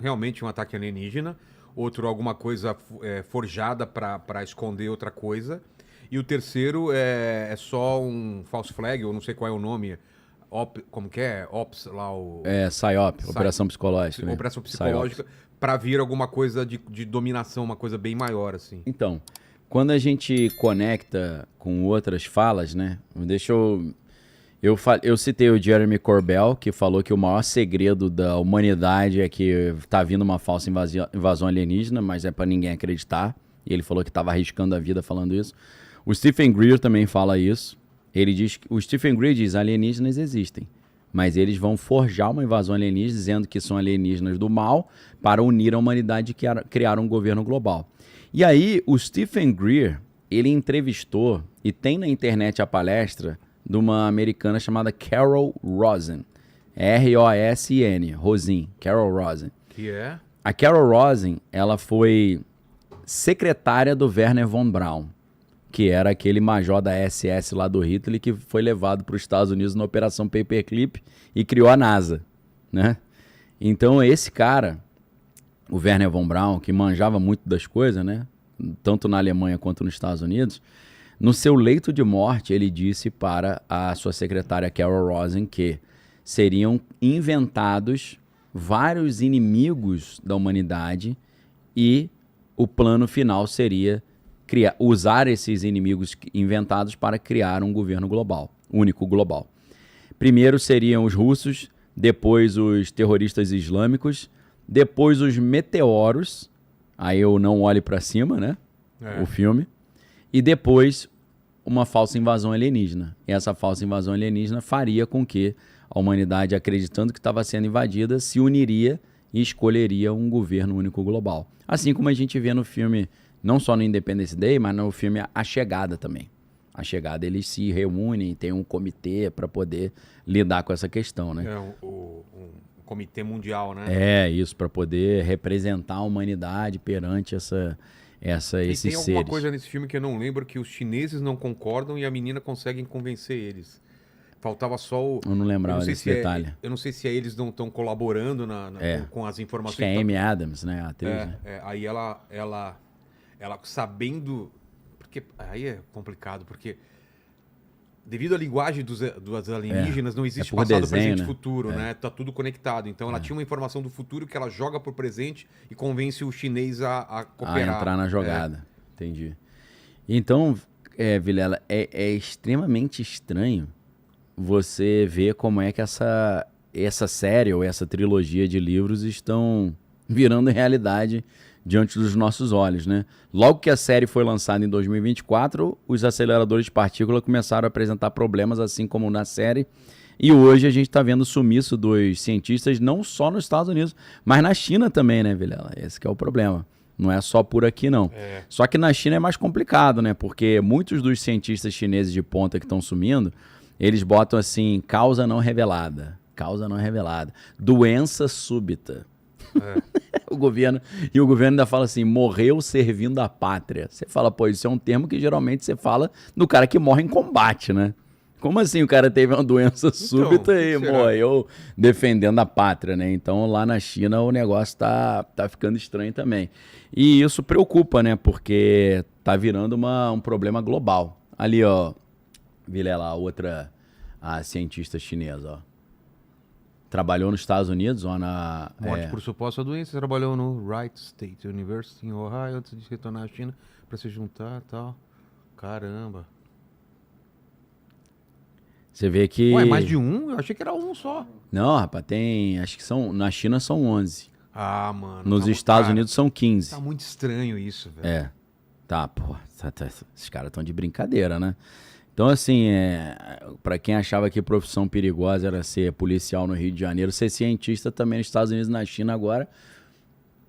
Realmente um ataque alienígena, outro alguma coisa forjada para esconder outra coisa, e o terceiro é só um false flag, ou não sei qual é o nome, como que é? Ops, lá o... PSYOP, Operação Psicológica. Né? Operação Psicológica, para vir alguma coisa de dominação, uma coisa bem maior, assim. Então, quando a gente conecta com outras falas, né? Deixa eu... Eu citei o Jeremy Corbell, que falou que o maior segredo da humanidade é que tá vindo uma falsa invasão alienígena, mas é para ninguém acreditar. E ele falou que estava arriscando a vida falando isso. O Stephen Greer também fala isso. Ele diz que o Stephen Greer diz alienígenas existem, mas eles vão forjar uma invasão alienígena dizendo que são alienígenas do mal para unir a humanidade e criar um governo global. E aí o Stephen Greer, ele entrevistou e tem na internet a palestra de uma americana chamada Carol Rosin. R-O-S-I-N, Rosin, Carol Rosin. Que é? A Carol Rosin, ela foi secretária do Wernher von Braun, que era aquele major da SS lá do Hitler que foi levado para os Estados Unidos na Operação Paperclip e criou a NASA, né? Então esse cara, o Wernher von Braun, que manjava muito das coisas, né? Tanto na Alemanha quanto nos Estados Unidos, no seu leito de morte, ele disse para a sua secretária Carol Rosin que seriam inventados vários inimigos da humanidade e o plano final seria usar esses inimigos inventados para criar um governo global, único global. Primeiro seriam os russos, depois os terroristas islâmicos, depois os meteoros, aí eu não olhe para cima, né? O filme. E depois uma falsa invasão alienígena. E essa falsa invasão alienígena faria com que a humanidade, acreditando que estava sendo invadida, se uniria e escolheria um governo único global. Assim como a gente vê no filme, não só no Independence Day, mas no filme A Chegada também. A Chegada, eles se reúnem, tem um comitê para poder lidar com essa questão, né? Um comitê mundial, né? É, isso, para poder representar a humanidade perante esses seres. E tem alguma coisa nesse filme que eu não lembro, que os chineses não concordam e a menina consegue convencer eles. Faltava só o... Eu não lembrava desse detalhe. Eu não sei se eles não estão colaborando com as informações. Acho que é Amy Adams, né? A atriz, né? Aí ela sabendo... Porque aí é complicado, porque devido à linguagem dos alienígenas, não existe passado, desenho, presente e né? futuro, né? Tá tudo conectado. Então ela tinha uma informação do futuro que ela joga pro presente e convence o chinês a cooperar. A entrar na jogada. Entendi. Então, Vilela, é extremamente estranho você ver como é que essa série ou essa trilogia de livros estão virando realidade diante dos nossos olhos, né? Logo que a série foi lançada em 2024, os aceleradores de partícula começaram a apresentar problemas, assim como na série. E hoje a gente está vendo o sumiço dos cientistas, não só nos Estados Unidos, mas na China também, né, Vilela? Esse que é o problema. Não é só por aqui, não. Só que na China é mais complicado, né? Porque muitos dos cientistas chineses de ponta que estão sumindo, eles botam assim, causa não revelada. Causa não revelada. Doença súbita. O governo ainda fala assim, morreu servindo a pátria. Você fala, pô, isso é um termo que geralmente você fala do cara que morre em combate, né? Como assim o cara teve uma doença súbita e morreu defendendo a pátria, né? Então lá na China o negócio tá ficando estranho também. E isso preocupa, né? Porque tá virando um problema global. Ali, ó, Vilela, a cientista chinesa, ó. Trabalhou nos Estados Unidos, ó, na... Morte por suposta doença, trabalhou no Wright State University em Ohio antes de retornar à China para se juntar e tal. Caramba. Você vê que... Ué, mais de um? Eu achei que era um só. Não, rapaz, acho que na China são 11. Ah, mano. Nos Estados Unidos são 15. Tá muito estranho isso, velho. Tá, pô. Esses caras estão de brincadeira, né? Então, assim, para quem achava que profissão perigosa era ser policial no Rio de Janeiro, ser cientista também nos Estados Unidos e na China agora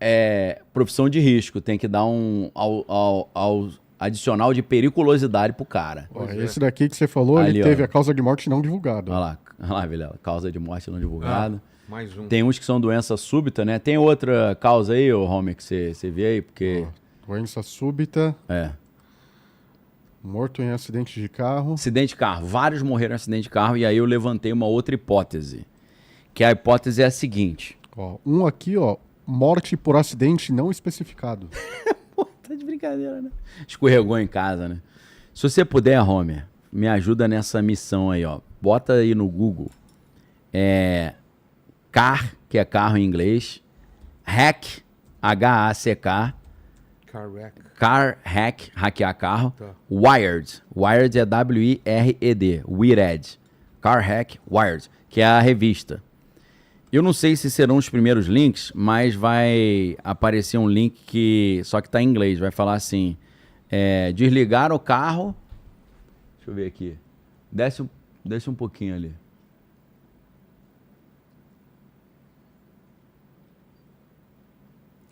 é profissão de risco. Tem que dar ao adicional de periculosidade pro cara. Esse daqui que você falou, ali, ele teve a causa de morte não divulgada. Olha lá, Vilela, causa de morte não divulgada. Mais um. Tem uns que são doença súbita, né? Tem outra causa aí, ô Homer, que você vê aí, porque... Doença súbita. Morto em acidente de carro. Acidente de carro. Vários morreram em acidente de carro. E aí eu levantei uma outra hipótese. Que a hipótese é a seguinte. Ó, um aqui, ó, morte por acidente não especificado. Pô, tá de brincadeira, né? Escorregou em casa, né? Se você puder, Homer, me ajuda nessa missão aí, ó. Bota aí no Google. Car, que é carro em inglês. Hack, H-A-C-K. Car hack, hackear carro. Tá. Wired. Wired é W-I-R-E-D. Wired. Car hack, Wired, que é a revista. Eu não sei se serão os primeiros links, mas vai aparecer um link que só que tá em inglês. Vai falar assim, desligar o carro. Deixa eu ver aqui. Desce um pouquinho ali.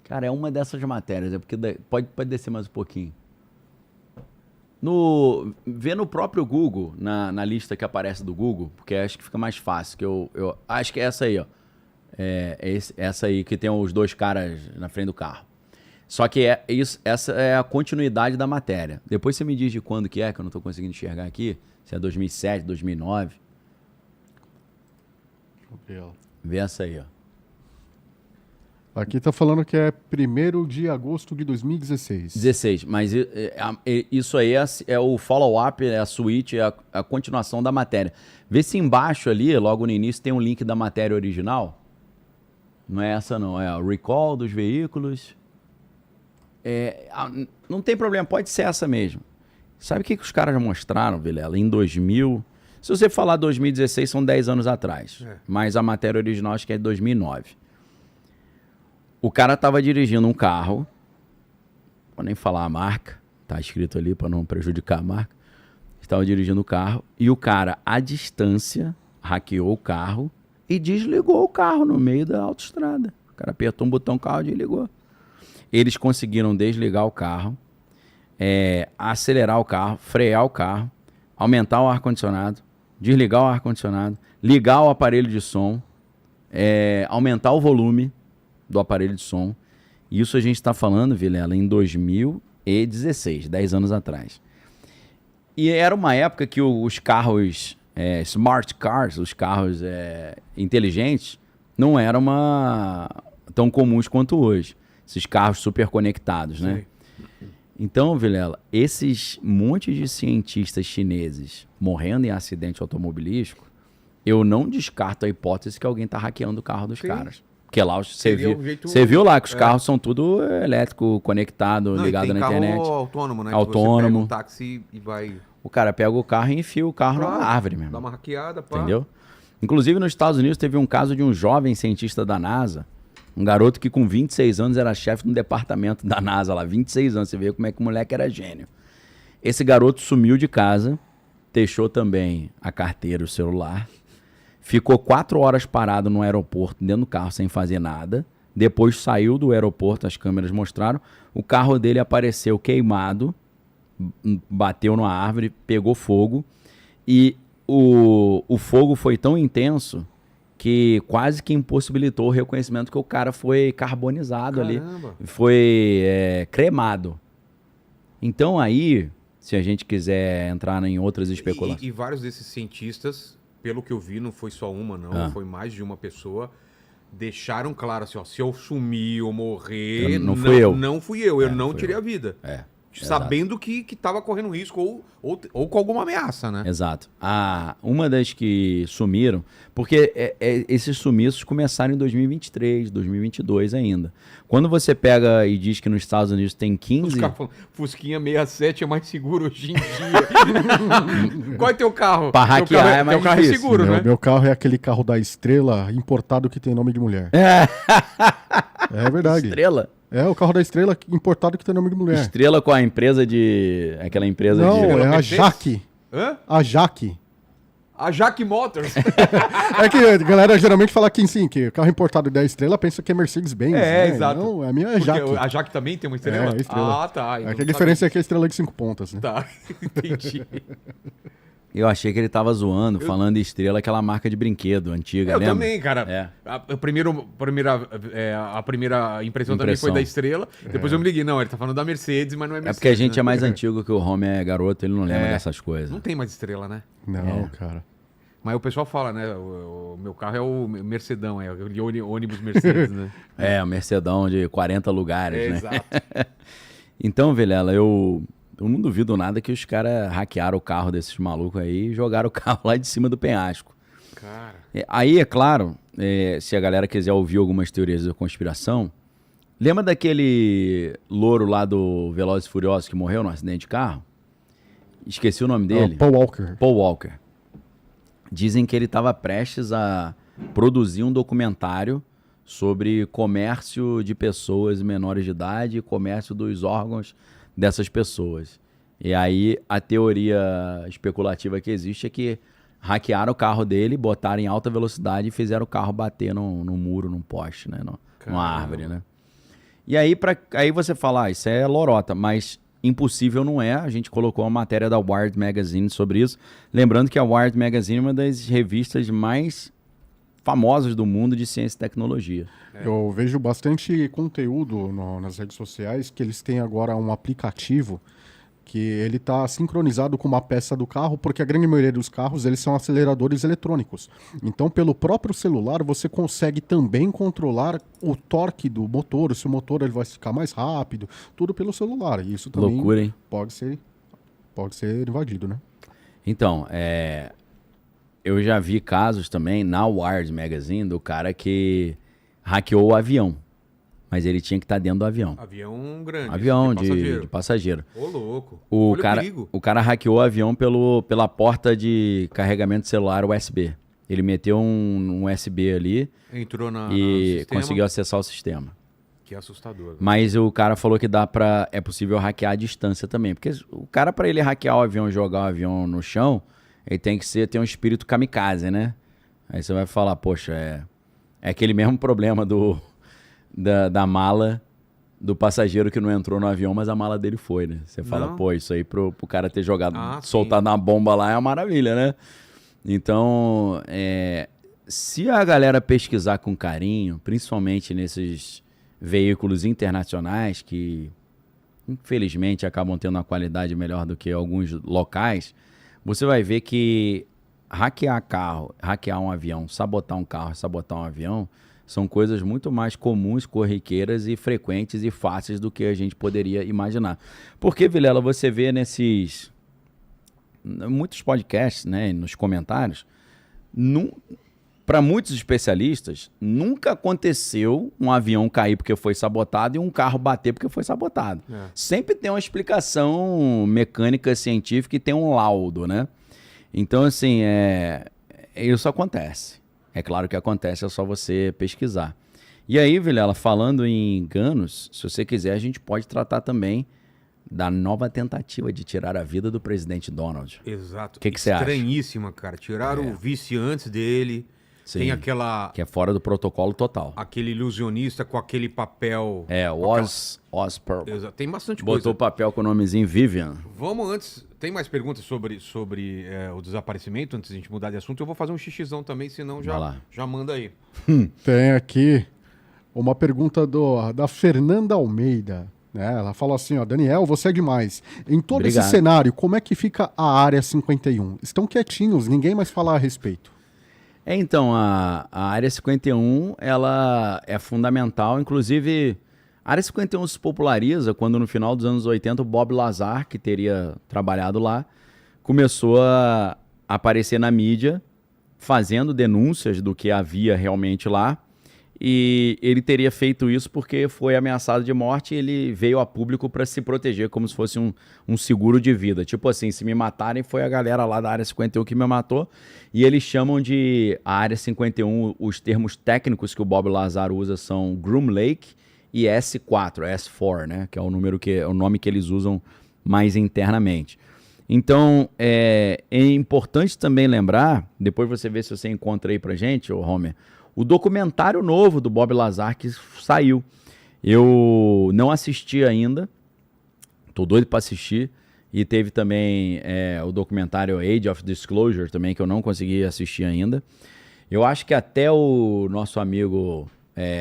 Cara, é uma dessas matérias, é porque pode descer mais um pouquinho. Vê no próprio Google, na lista que aparece do Google, porque acho que fica mais fácil. Que eu acho que é essa aí, ó. Essa aí que tem os dois caras na frente do carro. Só que essa é a continuidade da matéria. Depois você me diz de quando que eu não estou conseguindo enxergar aqui. Se é 2007, 2009. Vê essa aí, ó. Aqui tá falando que é 1º de agosto de 2016. 16, mas isso aí é o follow-up, é a suíte, é a continuação da matéria. Vê se embaixo ali, logo no início, tem um link da matéria original. Não é essa não, é o recall dos veículos. Não tem problema, pode ser essa mesmo. Sabe o que os caras mostraram, Vilela, em 2000... Se você falar 2016, são 10 anos atrás. Mas a matéria original acho que é de 2009. O cara estava dirigindo um carro, vou nem falar a marca, tá escrito ali para não prejudicar a marca. Estava dirigindo o carro e o cara, à distância, hackeou o carro e desligou o carro no meio da autoestrada. O cara apertou um botão, o carro desligou. Eles conseguiram desligar o carro, acelerar o carro, frear o carro, aumentar o ar-condicionado, desligar o ar-condicionado, ligar o aparelho de som, aumentar o volume do aparelho de som. Isso a gente está falando, Vilela, em 2016, 10 anos atrás. E era uma época que os carros, smart cars, os carros inteligentes, não eram tão comuns quanto hoje. Esses carros super conectados, né? Sim. Então, Vilela, esses montes de cientistas chineses morrendo em acidente automobilístico, eu não descarto a hipótese que alguém está hackeando o carro dos caras. Porque lá você viu lá que os carros são tudo elétrico, conectado, ligado na internet. Carro autônomo, né? Autônomo. Que você pega um táxi e vai... O cara pega o carro e enfia o carro numa árvore mesmo. Dá uma hackeada, pá. Entendeu? Inclusive nos Estados Unidos teve um caso de um jovem cientista da NASA, um garoto que com 26 anos era chefe de um departamento da NASA lá, 26 anos. Você vê como é que o moleque era gênio. Esse garoto sumiu de casa, deixou também a carteira, o celular. Ficou 4 horas parado no aeroporto, dentro do carro, sem fazer nada. Depois saiu do aeroporto, as câmeras mostraram. O carro dele apareceu queimado, bateu numa árvore, pegou fogo. E o fogo foi tão intenso que quase que impossibilitou o reconhecimento que o cara foi carbonizado. Caramba. Ali. Foi cremado. Então aí, se a gente quiser entrar em outras especulações... E vários desses cientistas... Pelo que eu vi, não foi só uma, não. Foi mais de uma pessoa. Deixaram claro assim, ó, se eu sumir ou morrer, não fui eu. Eu não tirei a vida. Sabendo que estava correndo risco ou com alguma ameaça, né? Exato. Uma das que sumiram, porque esses sumiços começaram em 2023, 2022 ainda. Quando você pega e diz que nos Estados Unidos tem 15... Os caras falam, Fusquinha 67 é mais seguro hoje em dia. Qual é teu carro? Pra hackear é mais difícil. É seguro, né? Meu carro é aquele carro da Estrela importado que tem nome de mulher. É verdade. Estrela? É o carro da Estrela importado que tem nome de mulher. Estrela com a empresa de... Aquela empresa Não, de... Não, é a Jaque. Hã? A Jaque. A Jaque Motors. É que a galera geralmente fala que sim, que o carro importado da Estrela pensa que é Mercedes-Benz. Né? Exato. Não, a minha é Jaque. A Jaque também tem uma estrela? É, estrela. Ah, tá. Então, a diferença é que é a estrela de 5 pontas, né? Tá, entendi. Eu achei que ele tava zoando, falando Estrela, aquela marca de brinquedo antiga, eu lembra? Também, cara. A primeira impressão também foi da Estrela. Depois eu me liguei, não, ele tá falando da Mercedes, mas não é Mercedes. É porque a gente é mais antigo que o Homer é garoto, ele não lembra dessas coisas. Não tem mais Estrela, né? Não, cara. Mas o pessoal fala, né? O meu carro é o Mercedão, é o ônibus Mercedes, né? O Mercedão de 40 lugares, né? Exato. Então, Vilela, eu não duvido nada que os caras hackearam o carro desses malucos aí e jogaram o carro lá de cima do penhasco. Cara. Aí, é claro, se a galera quiser ouvir algumas teorias da conspiração, lembra daquele louro lá do Velozes e Furiosos que morreu num acidente de carro? Esqueci o nome dele. Paul Walker. Paul Walker. Dizem que ele estava prestes a produzir um documentário sobre comércio de pessoas menores de idade e comércio dos órgãos dessas pessoas. E aí a teoria especulativa que existe é que hackearam o carro dele, botaram em alta velocidade e fizeram o carro bater no muro, num poste, né? Numa árvore, né? E aí, aí você fala, isso é lorota, mas impossível não é. A gente colocou uma matéria da Wired Magazine sobre isso. Lembrando que a Wired Magazine é uma das revistas mais famosas do mundo de ciência e tecnologia. Eu vejo bastante conteúdo nas redes sociais que eles têm agora um aplicativo que ele está sincronizado com uma peça do carro, porque a grande maioria dos carros eles são aceleradores eletrônicos. Então, pelo próprio celular, você consegue também controlar o torque do motor, se o motor ele vai ficar mais rápido, tudo pelo celular. E isso também Loucura, hein? pode ser invadido, né? Então, eu já vi casos também na Wired Magazine do cara que hackeou o avião. Mas ele tinha que estar dentro do avião. Avião grande. Avião de passageiro. Ô, louco. O cara hackeou o avião pela porta de carregamento de celular USB. Ele meteu um USB ali entrou e conseguiu acessar o sistema. Que assustador. Né? Mas o cara falou que é possível hackear à distância também. Porque o cara, para ele hackear o avião e jogar o avião no chão, ele tem que ter um espírito kamikaze, né? Aí você vai falar, poxa, é aquele mesmo problema da mala do passageiro que não entrou no avião, mas a mala dele foi, né? Você fala, pô, isso aí pro cara ter jogado, soltado uma bomba lá é uma maravilha, né? Então, se a galera pesquisar com carinho, principalmente nesses veículos internacionais que, infelizmente, acabam tendo uma qualidade melhor do que alguns locais, você vai ver que hackear carro, hackear um avião, sabotar um carro, sabotar um avião, são coisas muito mais comuns, corriqueiras e frequentes e fáceis do que a gente poderia imaginar. Porque, Vilela, você vê muitos podcasts, né, nos comentários, para muitos especialistas, nunca aconteceu um avião cair porque foi sabotado e um carro bater porque foi sabotado. Sempre tem uma explicação mecânica, científica e tem um laudo, né? Então, assim, isso acontece. É claro que acontece, é só você pesquisar. E aí, Vilela, falando em enganos, se você quiser, a gente pode tratar também da nova tentativa de tirar a vida do presidente Donald. Exato. O que você acha? Estranhíssima, cara. Tiraram o vice antes dele. Sim, tem aquela... que é fora do protocolo total. Aquele ilusionista com aquele papel... Osper. Exato. Tem bastante coisa. Botou o papel com o nomezinho Vivian. Vamos antes... Tem mais perguntas sobre o desaparecimento, antes de a gente mudar de assunto? Eu vou fazer um xixizão também, senão já manda aí. Tem aqui uma pergunta da Fernanda Almeida. Ela fala assim, Daniel, você é demais. Em todo esse cenário, como é que fica a Área 51? Estão quietinhos, ninguém mais fala a respeito. Então, a Área 51, ela é fundamental, inclusive... A Área 51 se populariza quando no final dos anos 80 o Bob Lazar, que teria trabalhado lá, começou a aparecer na mídia fazendo denúncias do que havia realmente lá. E ele teria feito isso porque foi ameaçado de morte e ele veio a público para se proteger como se fosse um seguro de vida. Tipo assim, se me matarem foi a galera lá da Área 51 que me matou. E eles chamam de a Área 51, os termos técnicos que o Bob Lazar usa são Groom Lake e S4, né? Que é o nome que eles usam mais internamente. Então, é importante também lembrar, depois você vê se você encontra aí pra gente, Homer, o documentário novo do Bob Lazar que saiu. Eu não assisti ainda, tô doido para assistir. E teve também o documentário Age of Disclosure também, que eu não consegui assistir ainda. Eu acho que até o nosso amigo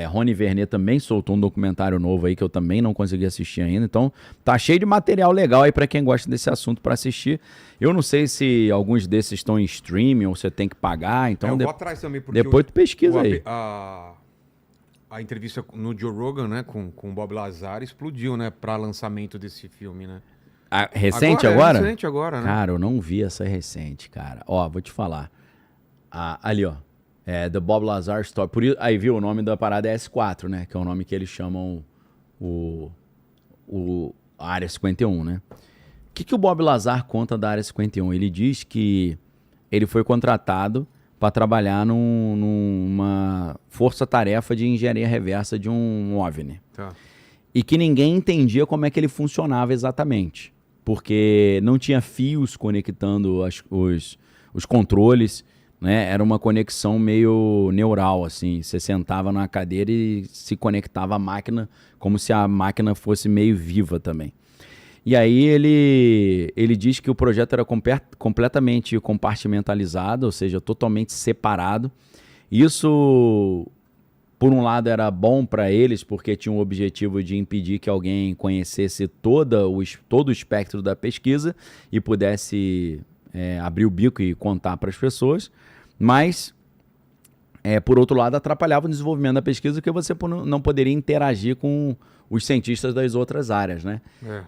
Rony Vernet também soltou um documentário novo aí que eu também não consegui assistir ainda. Então, tá cheio de material legal aí pra quem gosta desse assunto pra assistir. Eu não sei se alguns desses estão em streaming ou você tem que pagar. Então, eu vou atrás também, porque depois tu pesquisa aí. A entrevista no Joe Rogan, né, com o Bob Lazar explodiu, né, pra lançamento desse filme, né? Recente agora? Recente agora, né? Cara, eu não vi essa recente, cara. Ó, vou te falar. Ali, ó. The Bob Lazar Story. Por isso, aí, viu? O nome da parada é S4, né? Que é o nome que eles chamam a Área 51, né? O que o Bob Lazar conta da Área 51? Ele diz que ele foi contratado para trabalhar numa força-tarefa de engenharia reversa de um OVNI. Tá. E que ninguém entendia como é que ele funcionava exatamente. Porque não tinha fios conectando os controles, né? Era uma conexão meio neural, assim. Você sentava na cadeira e se conectava à máquina como se a máquina fosse meio viva também. E aí ele diz que o projeto era completamente compartimentalizado, ou seja, totalmente separado. Isso, por um lado, era bom para eles, porque tinha o objetivo de impedir que alguém conhecesse todo o espectro da pesquisa e pudesse abrir o bico e contar para as pessoas. Mas, por outro lado, atrapalhava o desenvolvimento da pesquisa, porque você não poderia interagir com os cientistas das outras áreas, né?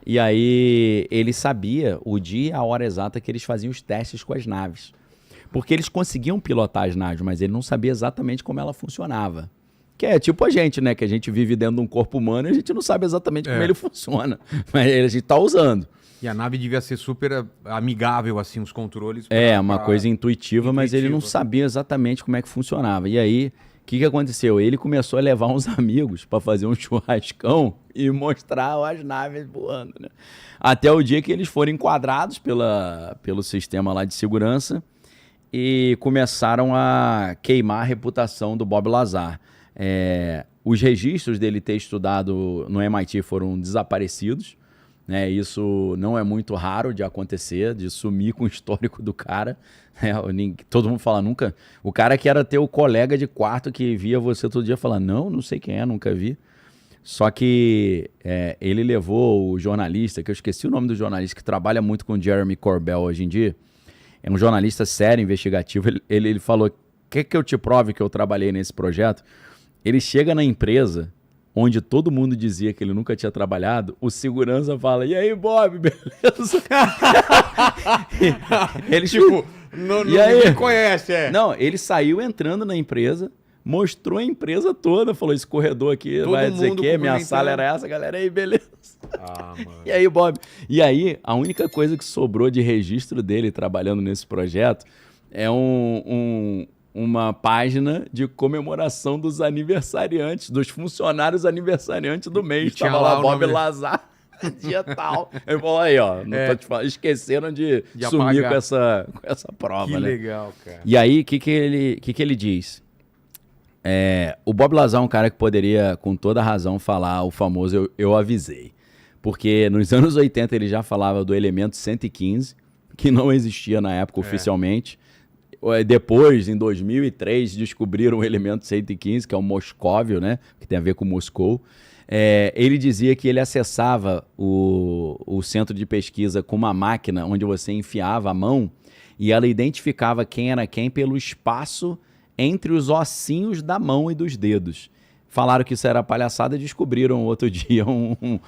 E aí ele sabia o dia e a hora exata que eles faziam os testes com as naves. Porque eles conseguiam pilotar as naves, mas ele não sabia exatamente como ela funcionava. Que é tipo a gente, né? Que a gente vive dentro de um corpo humano e a gente não sabe exatamente como ele funciona. Mas a gente tá usando. E a nave devia ser super amigável, assim, os controles. Uma coisa intuitiva, mas ele não sabia exatamente como é que funcionava. E aí, o que aconteceu? Ele começou a levar uns amigos para fazer um churrascão e mostrar as naves voando, né? Até o dia que eles foram enquadrados pelo sistema lá de segurança e começaram a queimar a reputação do Bob Lazar. Os registros dele ter estudado no MIT foram desaparecidos. Isso não é muito raro de acontecer, de sumir com o histórico do cara. Todo mundo fala nunca. O cara que era teu colega de quarto que via você todo dia fala, não sei quem é, nunca vi. Só que ele levou o jornalista, que eu esqueci o nome do jornalista, que trabalha muito com o Jeremy Corbell hoje em dia. É um jornalista sério, investigativo. Ele falou, quer que eu te prove que eu trabalhei nesse projeto? Ele chega na empresa onde todo mundo dizia que ele nunca tinha trabalhado, o segurança fala, e aí, Bob, beleza? Ele tipo, ninguém conhece, Não, ele saiu entrando na empresa, mostrou a empresa toda, falou, esse corredor aqui todo vai dizer que minha sala era essa, galera, aí, beleza? Mano. E aí, Bob? E aí, a única coisa que sobrou de registro dele trabalhando nesse projeto é uma página de comemoração dos aniversariantes, dos funcionários aniversariantes do mês. Tava lá Bob Lazar, dia tal. Ele falou aí, ó, não tô te falando, esqueceram de sumir com essa prova, que né? Legal, cara. E aí, o que ele diz? O Bob Lazar é um cara que poderia, com toda razão, falar o famoso eu avisei. Porque nos anos 80 ele já falava do elemento 115, que não existia na época oficialmente. Depois, em 2003, descobriram o elemento 115, que é o moscóvio, né? Que tem a ver com Moscou. Ele dizia que ele acessava o centro de pesquisa com uma máquina onde você enfiava a mão e ela identificava quem era quem pelo espaço entre os ossinhos da mão e dos dedos. Falaram que isso era palhaçada e descobriram outro dia um